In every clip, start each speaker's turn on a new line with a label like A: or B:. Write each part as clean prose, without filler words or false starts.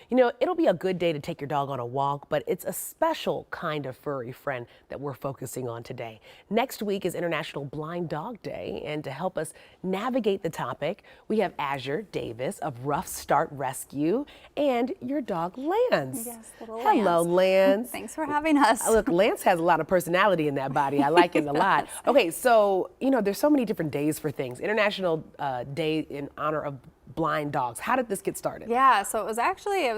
A: You know, it'll be a good day to take your dog on a walk, but it's a special kind of furry friend that we're focusing on today. Next week is International Blind Dog Day, and to help us navigate the topic, we have Azure Davis of Rough Start Rescue and your dog Lance.
B: Yes, little
A: Hello, Lance.
B: Thanks for having us.
A: Look, Lance has a lot of personality in that body. I like it a lot. Okay, so, you know, there's so many different days for things. International Day in honor of blind dogs. How did this get started?
B: Yeah, so it was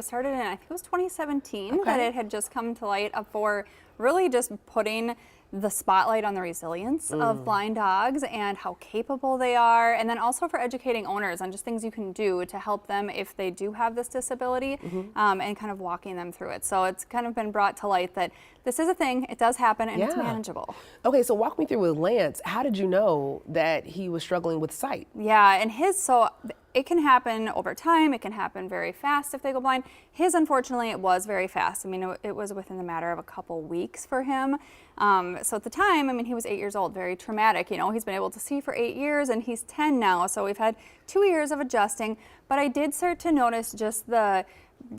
B: started in, I think it was 2017, that it had just come to light for really just putting the spotlight on the resilience of blind dogs and how capable they are, and then also for educating owners on just things you can do to help them if they do have this disability, and kind of walking them through it. So it's kind of been brought to light that this is a thing, it does happen, and it's manageable.
A: Okay, so walk me through with Lance. How did you know that he was struggling with sight?
B: Yeah, and it can happen over time. It can happen very fast if they go blind. His, unfortunately, it was very fast. I mean, it was within the matter of a couple weeks for him. So at the time, I mean, he was 8 years old, very traumatic. You know, he's been able to see for 8 years and he's 10 now. So we've had 2 years of adjusting, but I did start to notice just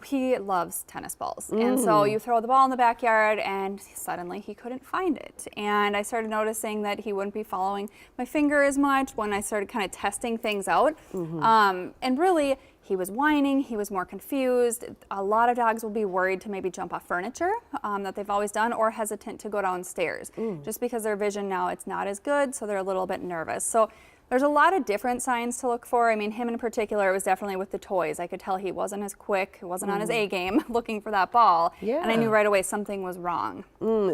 B: he loves tennis balls. And so you throw the ball in the backyard and suddenly he couldn't find it. And I started noticing that he wouldn't be following my finger as much when I started kind of testing things out. And really, he was whining, he was more confused. A lot of dogs will be worried to maybe jump off furniture that they've always done, or hesitant to go downstairs. Just because their vision now, it's not as good, so they're a little bit nervous. So there's a lot of different signs to look for. I mean, him in particular, it was definitely with the toys. I could tell he wasn't as quick, he wasn't on his A game looking for that ball. And I knew right away something was wrong.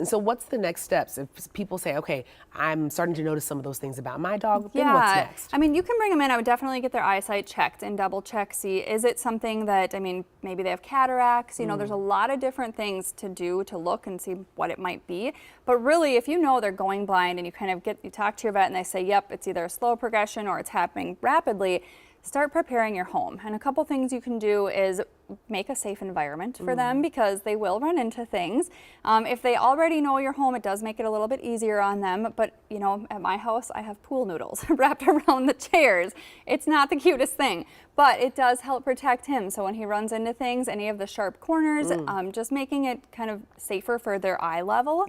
A: So what's the next steps? If people say, okay, I'm starting to notice some of those things about my dog, then what's next?
B: I mean, you can bring them in. I would definitely get their eyesight checked and double check, see, is it something that, I mean, maybe they have cataracts, you know, there's a lot of different things to do to look and see what it might be. But really, if you know they're going blind and you kind of you talk to your vet and they say, yep, it's either a slow progression or it's happening rapidly, start preparing your home. And a couple things you can do is make a safe environment for them, because they will run into things. If they already know your home, it does make it a little bit easier on them. But, you know, at my house, I have pool noodles wrapped around the chairs. It's not the cutest thing, but it does help protect him. So when he runs into things, any of the sharp corners, just making it kind of safer for their eye level.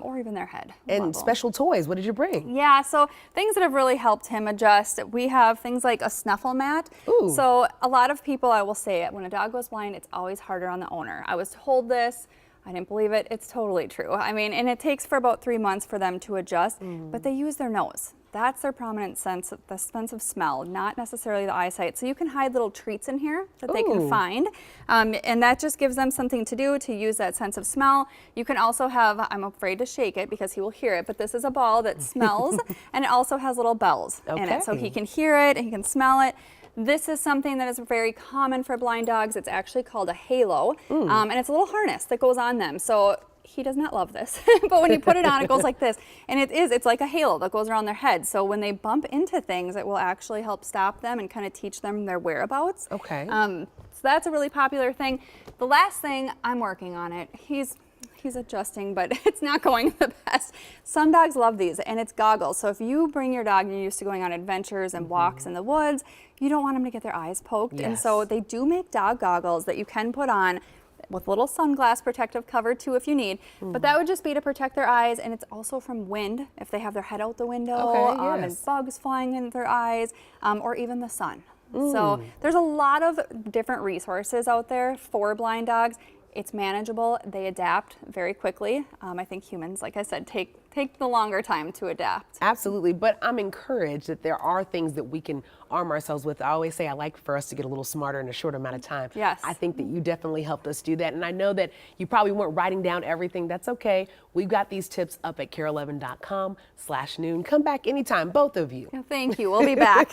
B: Or even their head level.
A: And special toys, what did you bring?
B: Yeah, so things that have really helped him adjust, we have things like a snuffle mat. So a lot of people, I will say it, when a dog goes blind, it's always harder on the owner. I was told this, I didn't believe it, it's totally true. I mean, and it takes for about 3 months for them to adjust, but they use their nose. That's their prominent sense, the sense of smell, not necessarily the eyesight. So you can hide little treats in here that they can find, and that just gives them something to do to use that sense of smell. You can also have, I'm afraid to shake it because he will hear it, but this is a ball that smells, and it also has little bells in it, so he can hear it and he can smell it. This is something that is very common for blind dogs. It's actually called a halo, and it's a little harness that goes on them. So he does not love this, but when you put it on, it goes like this. And it's like a halo that goes around their head. So when they bump into things, it will actually help stop them and kind of teach them their whereabouts. So that's a really popular thing. The last thing, I'm working on it. He's adjusting, but it's not going the best. Some dogs love these, and it's goggles. So if you bring your dog and you're used to going on adventures and walks in the woods, you don't want them to get their eyes poked. And so they do make dog goggles that you can put on with little sunglass protective cover too if you need, but that would just be to protect their eyes, and it's also from wind if they have their head out the window, and bugs flying in their eyes, or even the sun. So there's a lot of different resources out there for blind dogs. It's manageable, they adapt very quickly. I think humans, like I said, take the longer time to adapt.
A: Absolutely, but I'm encouraged that there are things that we can arm ourselves with. I always say I like for us to get a little smarter in a short amount of time. I think that you definitely helped us do that, and I know that you probably weren't writing down everything. That's okay. We've got these tips up at KARE11.com/noon. Come back anytime, both of you.
B: Thank you, we'll be back.